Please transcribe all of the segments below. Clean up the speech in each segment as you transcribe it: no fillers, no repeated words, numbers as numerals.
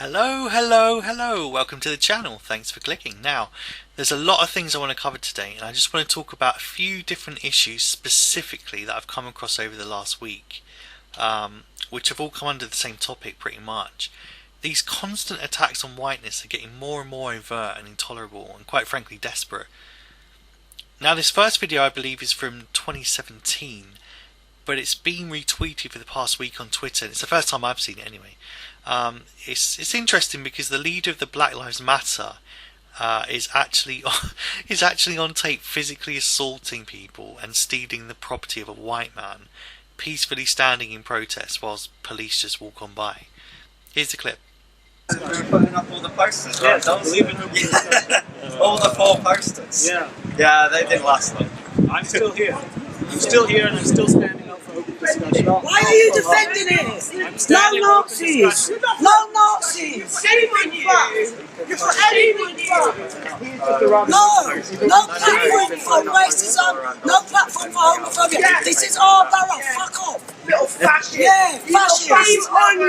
Hello, welcome to the channel, thanks for clicking. Now, there's a lot of things I want to cover today, and I just want to talk about a few different issues specifically that I've come across over the last week, which have all come under the same topic pretty much. These constant attacks on whiteness are getting more and more overt and intolerable, and quite frankly desperate. Now, this first video I believe is from 2017, but it's been retweeted for the past week on Twitter, and it's the first time I've seen it anyway. It's interesting because the leader of the Black Lives Matter is actually on tape physically assaulting people and stealing the property of a white man, peacefully standing in protest whilst police just walk on by. Here's the clip. We're putting up all the posters, right? All the 4 posters. Yeah, they didn't last long. I'm still here. I'm still here and I'm still standing up for open discussion. Why are you defending it? No Nazis! No Nazis! Shame on you! You're for anything! No platform for racism, no platform for homophobia. This is our borough, fuck off! Little fascist! Yeah, fascist! Shame on you!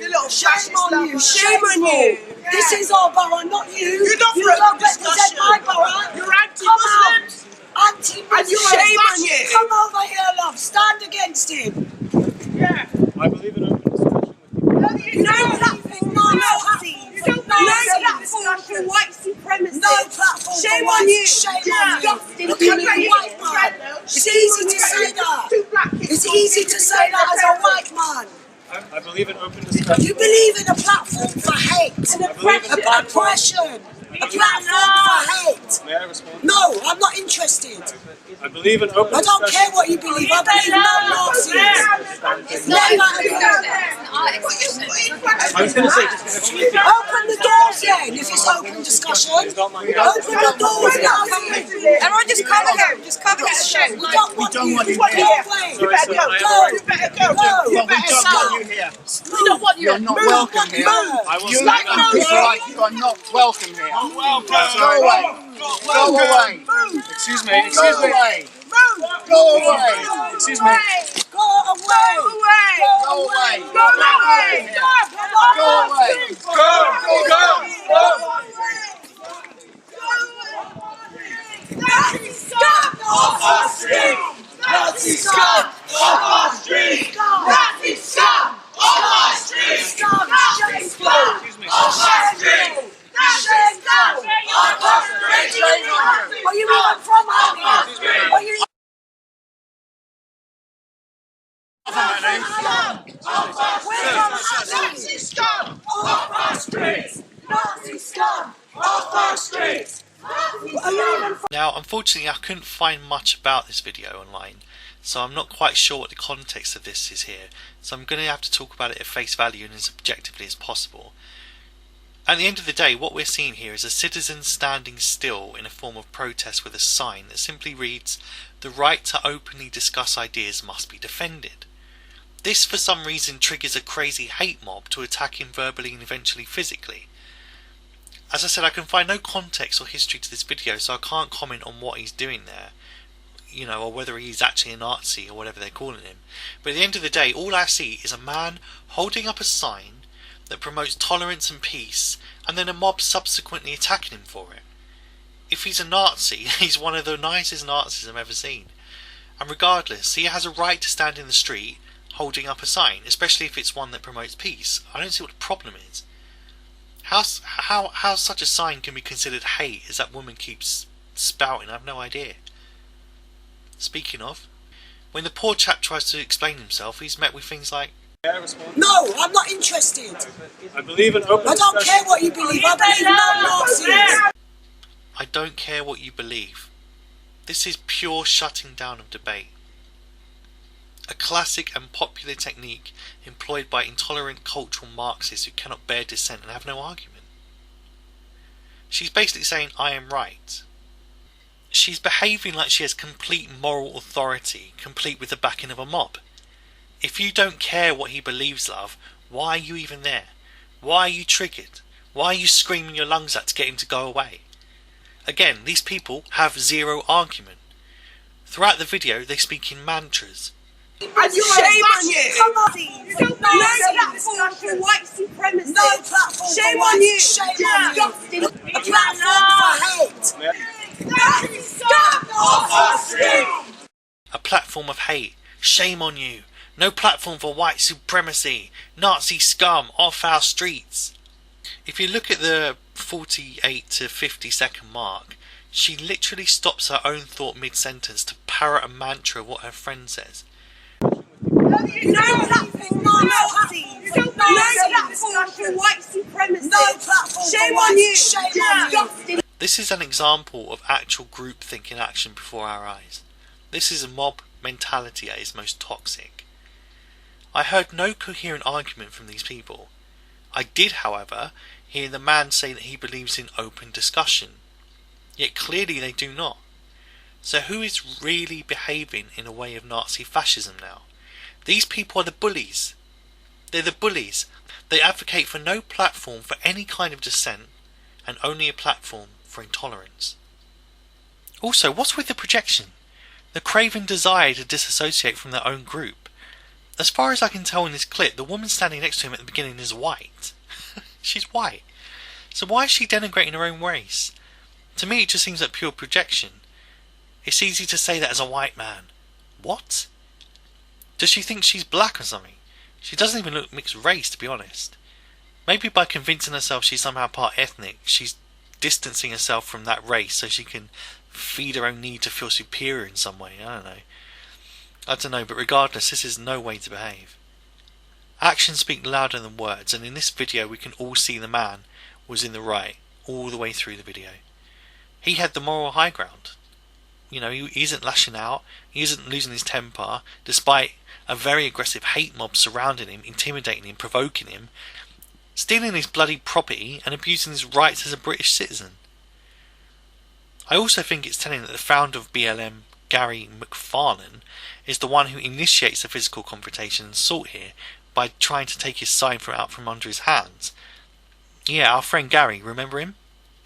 You little Shame on you! Shame on you! This is our borough, not you! You're not You for don't open represent discussion. my borough! You're anti-Muslims! Anti-Muslim! Shame on you! Come over here, love, stand against him! Yeah! I believe in open discussion with you. No platform, no Nazis! No platform for white supremacy! No platform Shame for on you! white, shame on you! Look at me, white man! It's easy to say that! It's easy to say that as a white man! I believe in open discussion. You believe in a platform for hate, oppression, a platform for hate. May I respond? No, I'm not interested. I believe in open I don't discussion. care what you believe. I believe no Nazis. I was going to say, Open the doors then, if it's open discussion. Open the doors now. Everyone just cover him! Just cover his shit! We don't want you. Go away. You better go! You better go! You better go! Here. We don't want you! You're not welcome here. I will You stand like up. people like you are not welcome here. Go away. Go away. Excuse me. Go away. Go away. Excuse me. Go away. Go away! Go away. Go away! Go away. Nazi scum off our street! Nazi scum off our street! Nazi scum off our street! Nazi scum off our street! Nazi scum off our street! Are you even from Ireland? Are you Nazi scum off our streets! Nazi scum off our streets? Are you even from Now, unfortunately, I couldn't find much about this video online, so I'm not quite sure what the context of this is here, so I'm going to have to talk about it at face value and as objectively as possible. At the end of the day, what we're seeing here is a citizen standing still in a form of protest with a sign that simply reads, "The right to openly discuss ideas must be defended." This, for some reason, triggers a crazy hate mob to attack him verbally and eventually physically. As I said, I can find no context or history to this video, so I can't comment on what he's doing there, or whether he's actually a Nazi or whatever they're calling him. But at the end of the day, all I see is a man holding up a sign that promotes tolerance and peace, and then a mob subsequently attacking him for it. If he's a Nazi, he's one of the nicest Nazis I've ever seen. And regardless, he has a right to stand in the street holding up a sign, especially if it's one that promotes peace. I don't see what the problem is. How such a sign can be considered hate as that woman keeps spouting? I have no idea. Speaking of, when the poor chap tries to explain himself, he's met with things like, May I respond? No, I'm not interested. I believe in open I don't discussion. care what you believe. I believe no Nazis. "I don't care what you believe." This is pure shutting down of debate. A classic and popular technique employed by intolerant cultural Marxists who cannot bear dissent and have no argument. She's basically saying, "I am right." She's behaving like she has complete moral authority, complete with the backing of a mob. If you don't care what he believes, love, why are you even there? Why are you triggered? Why are you screaming your lungs out to get him to go away? Again, these people have zero argument. Throughout the video, they speak in mantras. And you shame on you. Come on. No platform for white supremacy. No platform shame for white. On you. Shame on you. A platform for hate. Nazi scum off our street. A platform of hate. Shame on you. No platform for white supremacy. Nazi scum off our streets. If you look at the 48 to 50 second mark, she literally stops her own thought mid-sentence to parrot a mantra of what her friend says. No platform for Nazis. No platform for white supremacy. No platform shame for on you. Shame on you. This is an example of actual groupthink in action before our eyes. This is a mob mentality at its most toxic. I heard no coherent argument from these people. I did, however, hear the man say that he believes in open discussion. Yet clearly they do not. So who is really behaving in a way of Nazi fascism now? These people are the bullies. They're the bullies. They advocate for no platform for any kind of dissent and only a platform for intolerance. Also, what's with the projection? The craven desire to disassociate from their own group. As far as I can tell in this clip, the woman standing next to him at the beginning is white. She's white. So why is she denigrating her own race? To me it just seems like pure projection. It's easy to say that as a white man. What? Does she think she's black or something? She doesn't even look mixed race, to be honest. Maybe by convincing herself she's somehow part ethnic, she's distancing herself from that race so she can feed her own need to feel superior in some way. I don't know, but regardless, this is no way to behave. Actions speak louder than words, and in this video we can all see the man was in the right all the way through the video. He had the moral high ground. You know, he isn't lashing out, he isn't losing his temper, despite a very aggressive hate mob surrounding him, intimidating him, provoking him, stealing his bloody property and abusing his rights as a British citizen. I also think it's telling that the founder of BLM, Gary McFarlane, is the one who initiates the physical confrontation and assault here by trying to take his sign out from under his hands. Yeah, our friend Gary, remember him?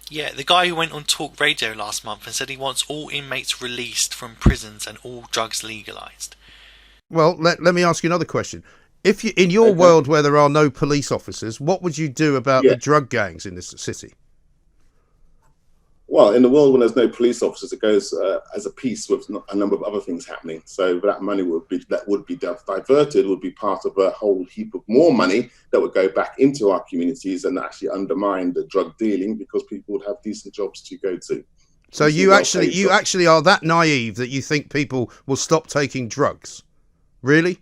Yeah, the guy who went on TalkRadio last month and said he wants all inmates released from prisons and all drugs legalised. Well, let me ask you another question. If you, in your world where there are no police officers, what would you do about the drug gangs in this city? Well, in the world when there's no police officers, it goes as a piece with a number of other things happening. So that money would be diverted, would be part of a whole heap of more money that would go back into our communities and actually undermine the drug dealing because people would have decent jobs to go to. So you actually are that naive that you think people will stop taking drugs? Really?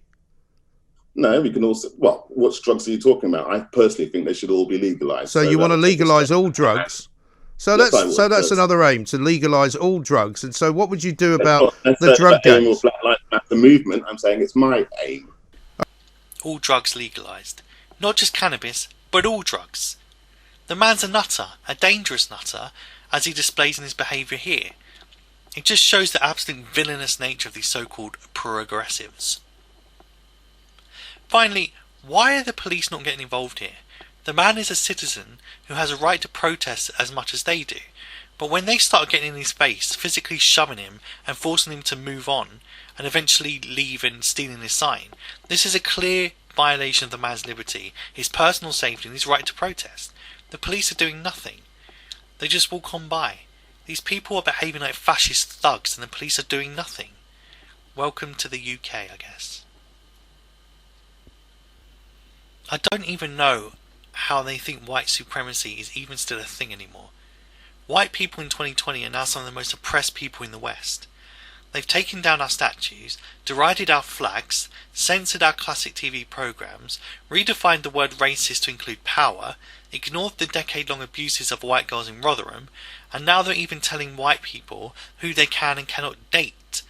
No, we can also. Well, what drugs are you talking about? I personally think they should all be legalised. So you want to legalise all drugs? So that's another aim, to legalise all drugs. And so what would you do about the drug gangs? Black Lives Matter movement, I'm saying it's my aim. All drugs legalised. Not just cannabis, but all drugs. The man's a nutter, a dangerous nutter, as he displays in his behaviour here. It just shows the absolute villainous nature of these so-called progressives. Finally, why are the police not getting involved here? The man is a citizen who has a right to protest as much as they do. But when they start getting in his face, physically shoving him and forcing him to move on, and eventually leave and stealing his sign, this is a clear violation of the man's liberty, his personal safety and his right to protest. The police are doing nothing. They just walk on by. These people are behaving like fascist thugs and the police are doing nothing. Welcome to the UK, I guess. I don't even know how they think white supremacy is even still a thing anymore. White people in 2020 are now some of the most oppressed people in the West. They've taken down our statues, derided our flags, censored our classic TV programmes, redefined the word racist to include power, ignored the decade-long abuses of white girls in Rotherham, and now they're even telling white people who they can and cannot date.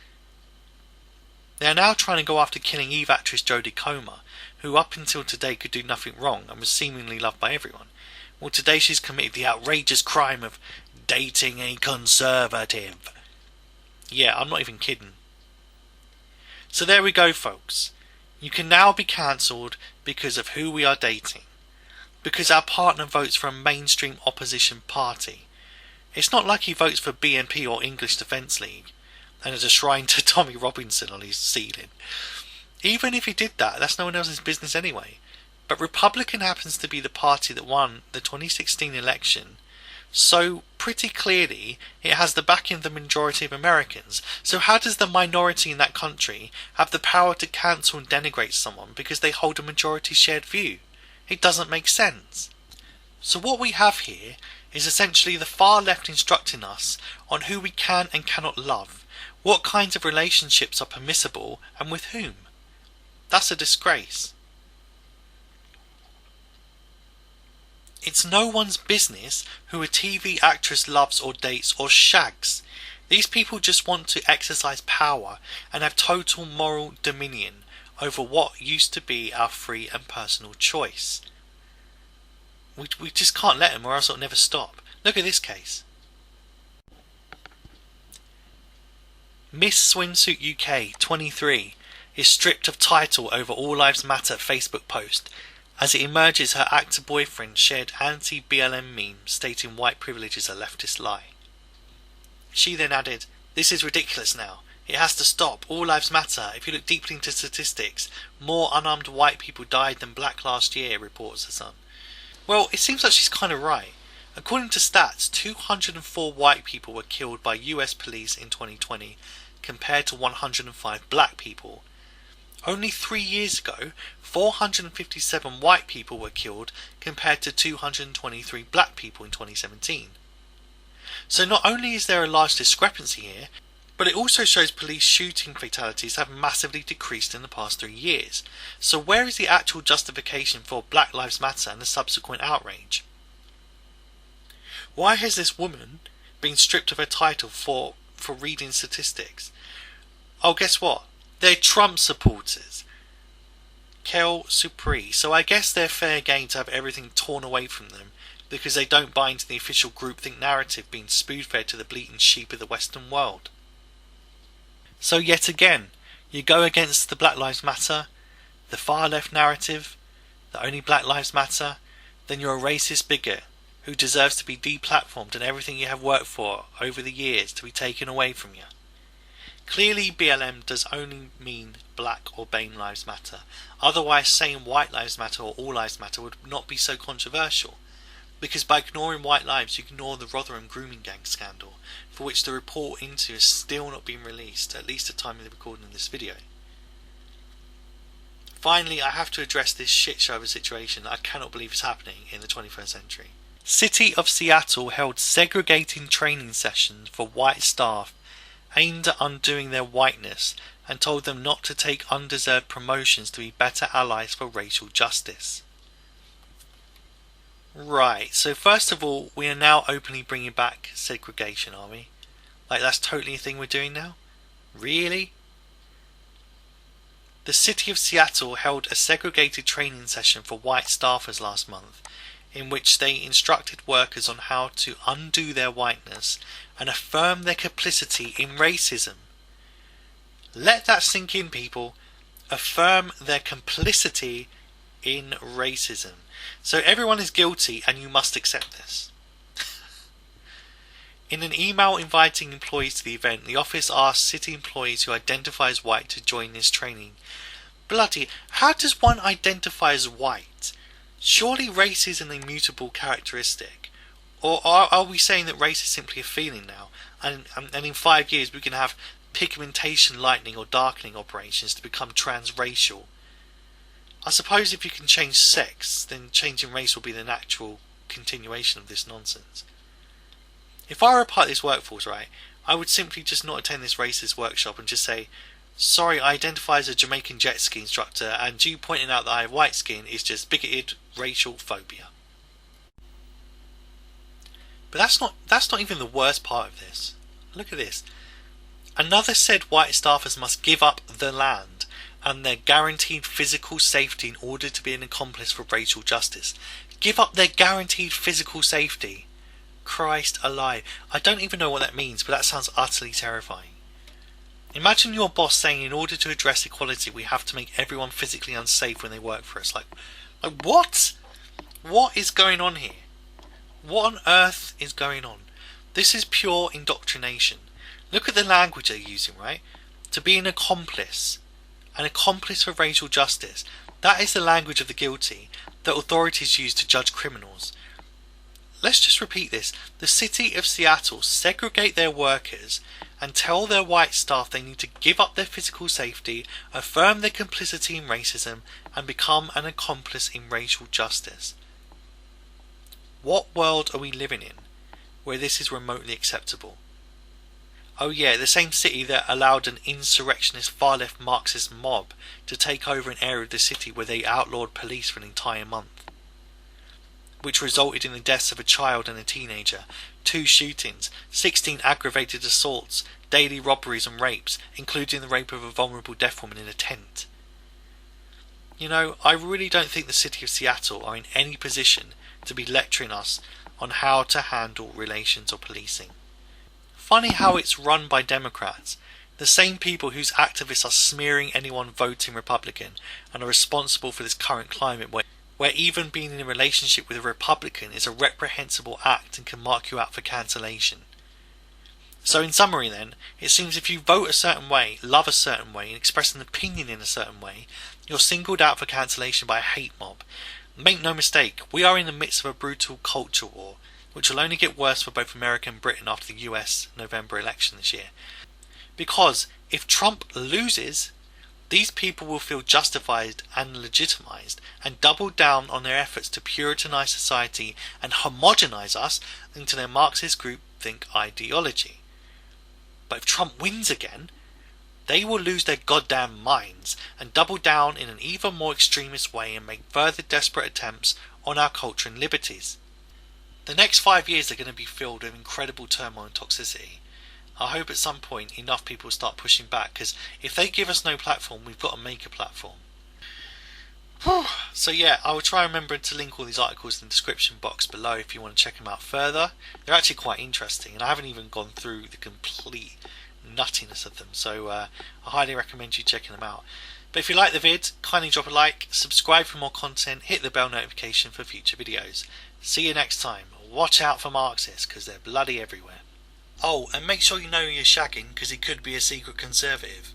They are now trying to go after killing Eve actress Jodie, who up until today could do nothing wrong and was seemingly loved by everyone. Well, today she's committed the outrageous crime of dating a conservative. Yeah, I'm not even kidding. So there we go, folks. You can now be cancelled because of who we are dating. Because our partner votes for a mainstream opposition party. It's not like he votes for BNP or English Defence League and has a shrine to Tommy Robinson on his ceiling. Even if he did that, that's no one else's business anyway. But Republican happens to be the party that won the 2016 election, so pretty clearly it has the backing of the majority of Americans. So how does the minority in that country have the power to cancel and denigrate someone because they hold a majority shared view? It doesn't make sense. So what we have here is essentially the far left instructing us on who we can and cannot love, what kinds of relationships are permissible and with whom. That's a disgrace. It's no one's business who a TV actress loves or dates or shags. These people just want to exercise power and have total moral dominion over what used to be our free and personal choice. We just can't let them, or else it'll never stop. Look at this case. Miss Swimsuit UK 23 is stripped of title over All Lives Matter Facebook post. As it emerges, her actor boyfriend shared anti-BLM meme stating white privilege is a leftist lie. She then added, "This is ridiculous now. It has to stop. All lives matter. If you look deeply into statistics, more unarmed white people died than black last year," reports The Sun. Well, it seems like she's kind of right. According to stats, 204 white people were killed by US police in 2020 compared to 105 black people. Only 3 years ago, 457 white people were killed compared to 223 black people in 2017. So not only is there a large discrepancy here, but it also shows police shooting fatalities have massively decreased in the past 3 years. So where is the actual justification for Black Lives Matter and the subsequent outrage? Why has this woman been stripped of her title for reading statistics? Oh, guess what? They're Trump supporters. Kel Supri. So I guess they're fair game to have everything torn away from them because they don't buy into the official groupthink narrative being spoon-fed to the bleating sheep of the Western world. So yet again, you go against the Black Lives Matter, the far left narrative, that only Black Lives Matter, then you're a racist bigot who deserves to be deplatformed and everything you have worked for over the years to be taken away from you. Clearly BLM does only mean Black or BAME Lives Matter. Otherwise saying White Lives Matter or All Lives Matter would not be so controversial. Because by ignoring white lives you ignore the Rotherham grooming gang scandal, for which the report into is still not being released, at least at the time of the recording of this video. Finally, I have to address this shit show of a situation that I cannot believe is happening in the 21st century. City of Seattle held segregating training sessions for white staff aimed at undoing their whiteness and told them not to take undeserved promotions to be better allies for racial justice. Right, so first of all, we are now openly bringing back segregation, are we? Like, that's totally a thing we're doing now? Really? The City of Seattle held a segregated training session for white staffers last month, in which they instructed workers on how to undo their whiteness and affirm their complicity in racism. Let that sink in, people. Affirm their complicity in racism. So everyone is guilty and you must accept this. In an email inviting employees to the event, the office asked city employees who identify as white to join this training. Bloody, how does one identify as white? Surely race is an immutable characteristic. Or are we saying that race is simply a feeling now, and in 5 years we can have pigmentation lightening or darkening operations to become transracial? I suppose if you can change sex, then changing race will be the natural continuation of this nonsense. If I were a part of this workforce, right, I would simply just not attend this racist workshop and just say, sorry, I identify as a Jamaican jet ski instructor, and you pointing out that I have white skin is just bigoted racial phobia. But that's not even the worst part of this. Look at this. Another said white staffers must give up the land and their guaranteed physical safety in order to be an accomplice for racial justice. Give up their guaranteed physical safety. Christ alive. I don't even know what that means, but that sounds utterly terrifying. Imagine your boss saying in order to address equality we have to make everyone physically unsafe when they work for us. Like what? What is going on here? What on earth is going on? This is pure indoctrination. Look at the language they're using, right? To be an accomplice. an accomplice for racial justice. That is the language of the guilty that authorities use to judge criminals. Let's just repeat this. The city of Seattle segregate their workers and tell their white staff they need to give up their physical safety, affirm their complicity in racism, and become an accomplice in racial justice. What world are we living in where this is remotely acceptable? Oh yeah, the same city that allowed an insurrectionist far-left Marxist mob to take over an area of the city where they outlawed police for an entire month, which resulted in the deaths of a child and a teenager, 2 shootings, 16 aggravated assaults, daily robberies and rapes, including the rape of a vulnerable deaf woman in a tent. You know, I really don't think the city of Seattle are in any position to be lecturing us on how to handle relations or policing. Funny how it's run by Democrats, the same people whose activists are smearing anyone voting Republican and are responsible for this current climate where even being in a relationship with a Republican is a reprehensible act and can mark you out for cancellation. So in summary then, it seems if you vote a certain way, love a certain way, and express an opinion in a certain way, you're singled out for cancellation by a hate mob. Make no mistake, we are in the midst of a brutal culture war, which will only get worse for both America and Britain after the US November election this year. Because if Trump loses, these people will feel justified and legitimised and double down on their efforts to puritanize society and homogenize us into their Marxist groupthink ideology. But if Trump wins again, they will lose their goddamn minds and double down in an even more extremist way and make further desperate attempts on our culture and liberties. The next 5 years are going to be filled with incredible turmoil and toxicity. I hope at some point enough people start pushing back, because if they give us no platform, we've got to make a platform. So yeah, I will try and remember to link all these articles in the description box below if you want to check them out further. They're actually quite interesting, and I haven't even gone through the complete nuttiness of them, so I highly recommend you checking them out. But if you like the vid, kindly drop a like, subscribe for more content, hit the bell notification for future videos. See you next time. Watch out for Marxists, because they're bloody everywhere. Oh, and make sure you know who you're shagging, because he could be a secret conservative.